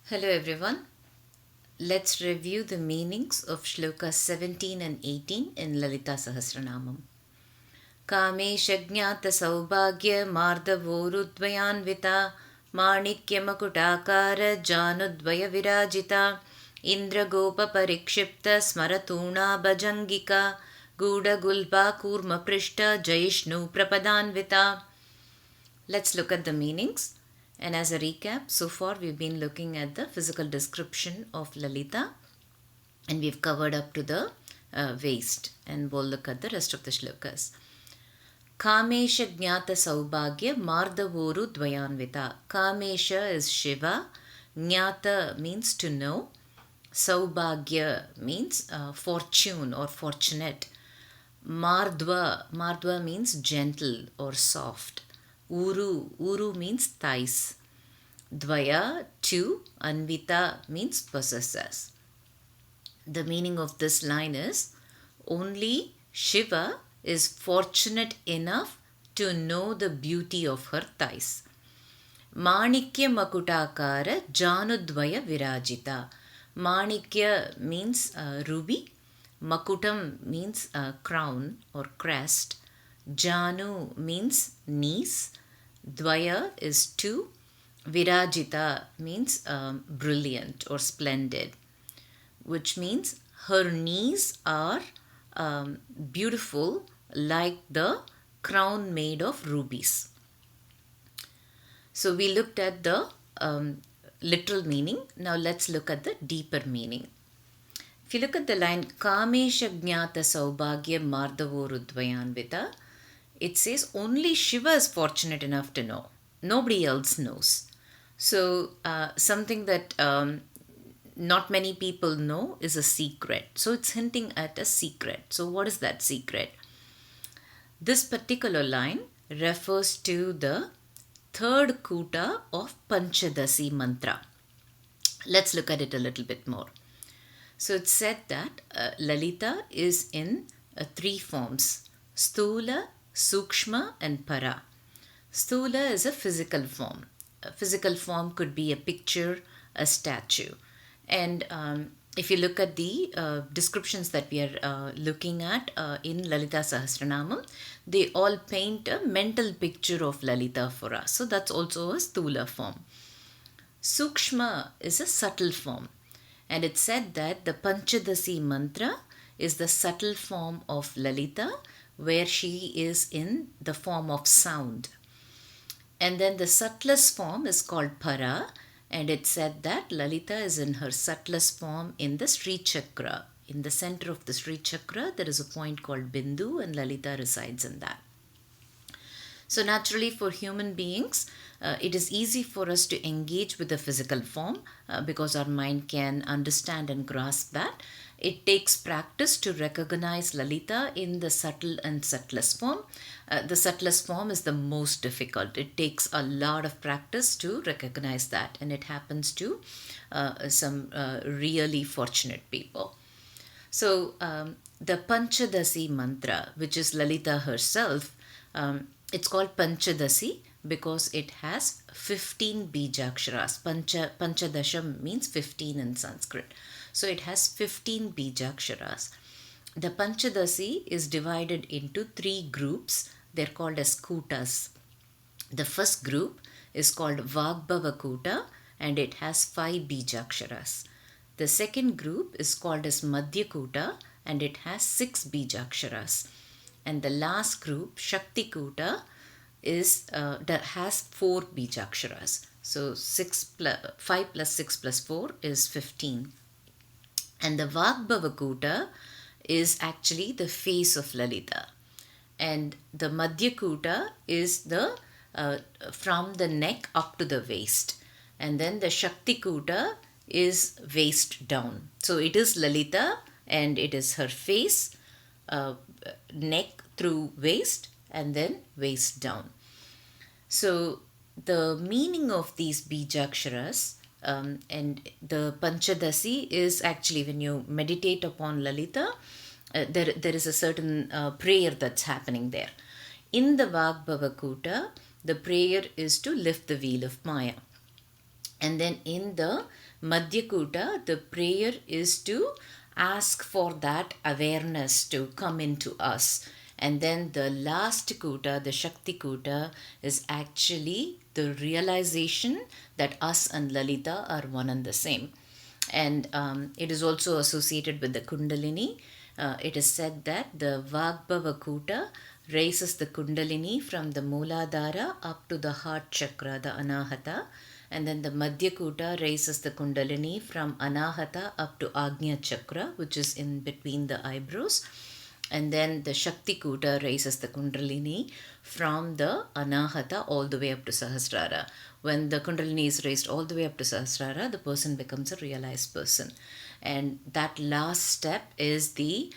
Hello everyone. Let's review the meanings of shlokas 17 and 18 in Lalita Sahasranamam. Kameshagnata Saubhagya Mardavoruddvayanvita Manikyamakudakara Janudvaya Virajita Indragopa Parikshipta Smaratuna Bhajangika Guda Gulba Kurma Prishta Jayishnu Prapadanvita. Let's look at the meanings. And as a recap, so far we've been looking at the physical description of Lalita and we've covered up to the waist, and we'll look at the rest of the shlokas. Kamesha Jnata Saubhagya Mardavoru Dvayanvita. Kamesha is Shiva, Jnata means to know, Saubhagya means fortune or fortunate, Mardva means gentle or soft, Uru means thighs, Dvaya, two, Anvita means possesses. The meaning of this line is only Shiva is fortunate enough to know the beauty of her thighs. Manikya Makutakara Janudvaya Virajita. Manikya means ruby, Makutam means crown or crest, Janu means knees, Dvaya is two, Virajita means brilliant or splendid, which means her knees are beautiful like the crown made of rubies. So we looked at the literal meaning. Now let's look at the deeper meaning. If you look at the line Kamesha Jnata Saubhagya Mardavoruddvayanvita, it says only Shiva is fortunate enough to know. Nobody else knows. So something that not many people know is a secret. So it's hinting at a secret. So what is that secret? This particular line refers to the third kuta of Panchadasi mantra. Let's look at it a little bit more. So it's said that Lalita is in three forms: Stula, Sukshma and Para. Stula is a physical form. A physical form could be a picture, a statue. And if you look at the descriptions that we are looking at in Lalita Sahasranamam, they all paint a mental picture of Lalita for us. So that's also a Stula form. Sukshma is a subtle form. And it's said that the Panchadasi mantra is the subtle form of Lalita, where she is in the form of sound. And then the subtlest form is called Para, and it said that Lalita is in her subtlest form in the Sri Chakra. In the center of the Sri Chakra, there is a point called Bindu, and Lalita resides in that. So naturally, for human beings, it is easy for us to engage with the physical form because our mind can understand and grasp that. It takes practice to recognize Lalita in the subtle and subtlest form. The subtlest form is the most difficult. It takes a lot of practice to recognize that, and it happens to some really fortunate people. So the Panchadasi mantra, which is Lalita herself, it's called Panchadasi because it has 15 bijaksharas. Panchadasham means 15 in Sanskrit. So it has 15 bijaksharas. The Panchadasi is divided into three groups. They're called as kutas. The first group is called Vagbhava Kuta and it has 5 bijaksharas. The second group is called as Madhya Kuta and it has 6 bijaksharas. And the last group, Shakti Kuta, that has 4 bijaksharas. So 5 plus 6 plus 4 is 15. And the Vagbhava Kuta is actually the face of Lalita. And the Madhya Kuta is the from the neck up to the waist. And then the Shakti Kuta is waist down. So it is Lalita and it is her face, neck through waist and then waist down. So the meaning of these bijaksharas and the Panchadasi is actually when you meditate upon Lalita, there is a certain prayer that's happening there. In the Vagbhava Kuta, the prayer is to lift the wheel of Maya. And then in the Madhyakuta, the prayer is to ask for that awareness to come into us. And then the last Kuta, the Shakti Kuta, is actually the realization that us and Lalita are one and the same. And it is also associated with the Kundalini. It is said that the Vagbhava Kuta raises the Kundalini from the Mooladhara up to the heart chakra, the Anahata. And then the Madhya Kuta raises the Kundalini from Anahata up to Agnya chakra, which is in between the eyebrows. And then the Shakti Kuta raises the Kundalini from the Anahata all the way up to Sahasrara. When the Kundalini is raised all the way up to Sahasrara, the person becomes a realized person. And that last step is very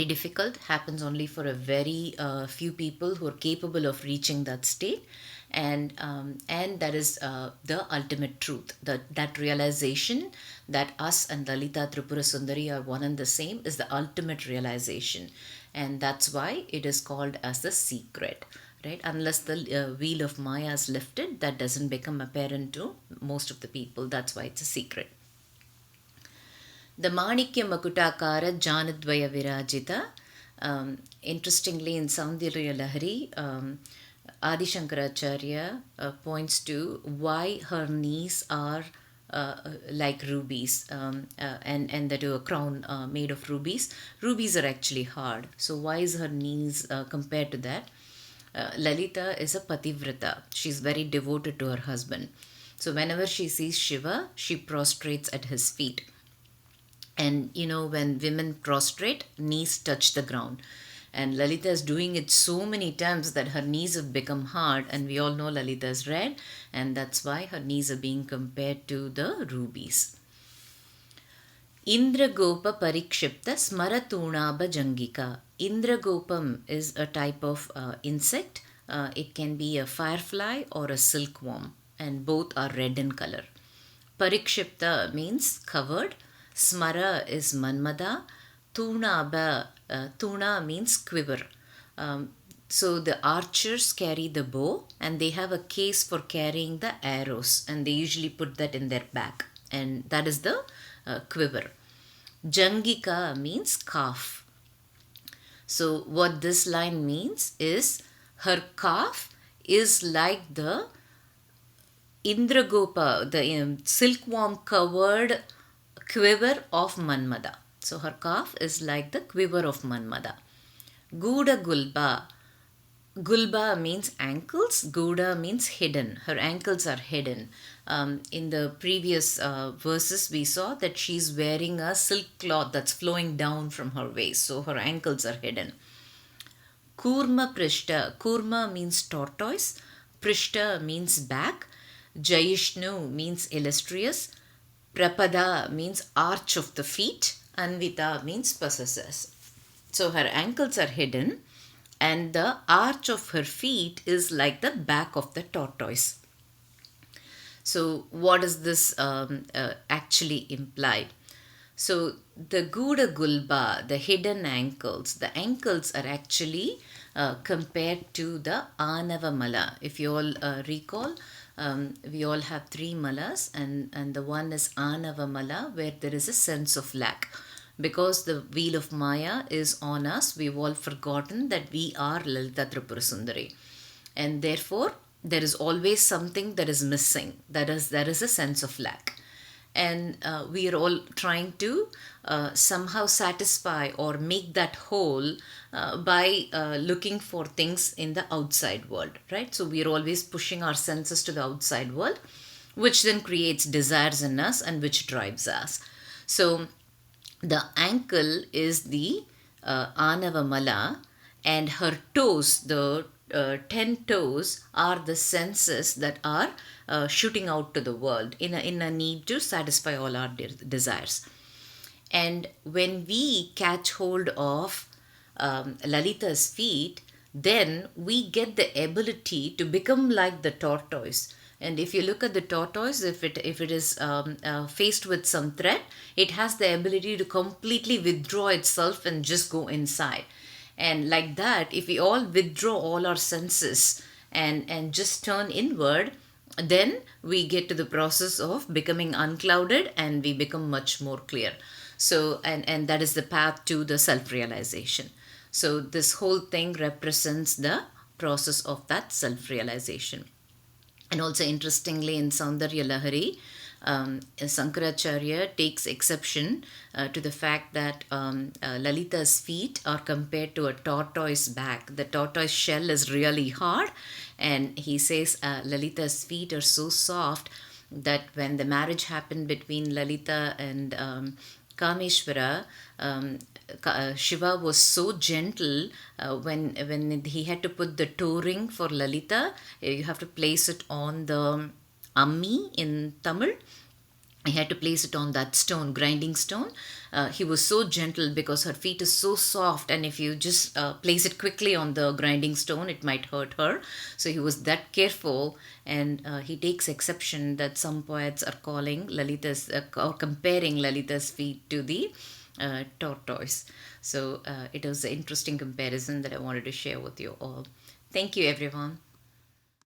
difficult, happens only for a very few people who are capable of reaching that state. And that is the ultimate truth. That realization that us and Lalita Tripura Sundari are one and the same is the ultimate realization. And that's why it is called as the secret. Right? Unless the wheel of Maya is lifted, that doesn't become apparent to most of the people. That's why it's a secret. The Manikya Makutakara Janadvaya Virajita. Interestingly, in Saundarya Lahari, Adi Shankaracharya points to why her knees are like rubies, and that a crown made of rubies. Rubies are actually hard. So why is her knees compared to that? Lalita is a pativrata. She's very devoted to her husband. So whenever she sees Shiva, she prostrates at his feet. And when women prostrate, knees touch the ground. And Lalita is doing it so many times that her knees have become hard. And we all know Lalita is red, and that's why her knees are being compared to the rubies. Indragopa Parikshipta Smaratunaba Jangika. Indragopam is a type of insect. It can be a firefly or a silkworm, and both are red in color. Parikshipta means covered. Smara is Manmada. Tunaba, Tuna means quiver. So the archers carry the bow, and they have a case for carrying the arrows, and they usually put that in their back, and that is the quiver. Jangika means calf. So what this line means is her calf is like the Indragopa, the silkworm covered quiver of Manmada. So her calf is like the quiver of Manmada. Guda Gulba. Gulba means ankles. Guda means hidden. Her ankles are hidden. In the previous verses, we saw that she's wearing a silk cloth that's flowing down from her waist. So her ankles are hidden. Kurma Prishta. Kurma means tortoise. Prishta means back. Jayishnu means illustrious. Prapada means arch of the feet. Anvita means possesses. So her ankles are hidden, and the arch of her feet is like the back of the tortoise. So what does this actually imply? So the Guda Gulba, the hidden ankles, the ankles are actually compared to the Anava Mala. If you all recall, we all have three malas, and the one is Anava Mala, where there is a sense of lack. Because the wheel of Maya is on us, we've all forgotten that we are Lalita Tripura Sundari. And therefore, there is always something that is missing. There is a sense of lack. And we are all trying to somehow satisfy or make that whole by looking for things in the outside world, right? So we are always pushing our senses to the outside world, which then creates desires in us and which drives us. So the ankle is the Anava Mala, and her toes, the 10 toes, are the senses that are shooting out to the world in a need to satisfy all our desires. And when we catch hold of Lalita's feet, then we get the ability to become like the tortoise. And if you look at the tortoise, if it is faced with some threat, it has the ability to completely withdraw itself and just go inside. And like that, if we all withdraw all our senses and just turn inward, then we get to the process of becoming unclouded and we become much more clear. So, and that is the path to the self realization. So, this whole thing represents the process of that self realization. And also, interestingly, in Saundarya Lahari, Sankaracharya takes exception to the fact that Lalita's feet are compared to a tortoise back. The tortoise shell is really hard, and he says Lalita's feet are so soft that when the marriage happened between Lalita and Kameshwara, Shiva was so gentle when he had to put the toe ring for Lalita. You have to place it on the ammi in Tamil. He had to place it on that stone, grinding stone. He was so gentle because her feet is so soft, and if you just place it quickly on the grinding stone, it might hurt her. So he was that careful, and he takes exception that some poets are calling Lalita's or comparing Lalita's feet to the tortoise. So it was an interesting comparison that I wanted to share with you all. Thank you, everyone.